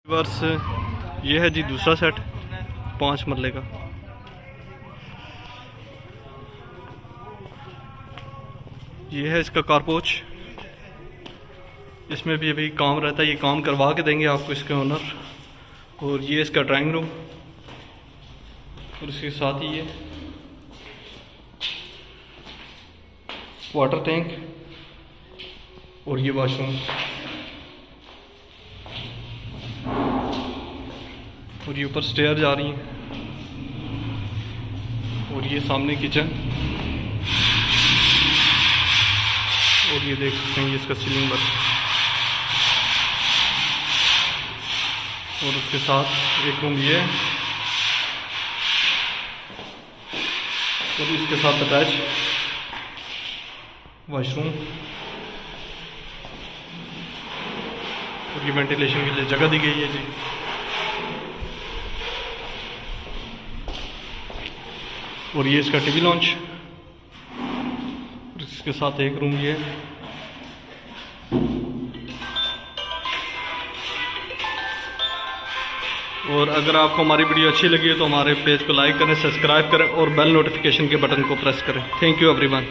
वर्ष ये है जी दूसरा सेट 5 मरले का। ये है इसका कारपोच। इसमें भी अभी काम रहता है, ये काम करवा के देंगे आपको इसके ओनर। और ये इसका ड्राइंग रूम और इसके साथ ही ये वाटर टैंक और ये वॉशरूम और ये ऊपर स्टेयर जा रही हैं और ये सामने किचन और ये देख सकते हैं ये इसका सीलिंग वर्क और उसके साथ एक रूम ये है और इसके साथ अटैच वॉशरूम और ये वेंटिलेशन के लिए जगह दी गई है जी। और ये इसका टीवी लॉन्च और इसके साथ एक रूम ये है। और अगर आपको हमारी वीडियो अच्छी लगी है तो हमारे पेज को लाइक करें, सब्सक्राइब करें और बेल नोटिफिकेशन के बटन को प्रेस करें। Thank you everyone.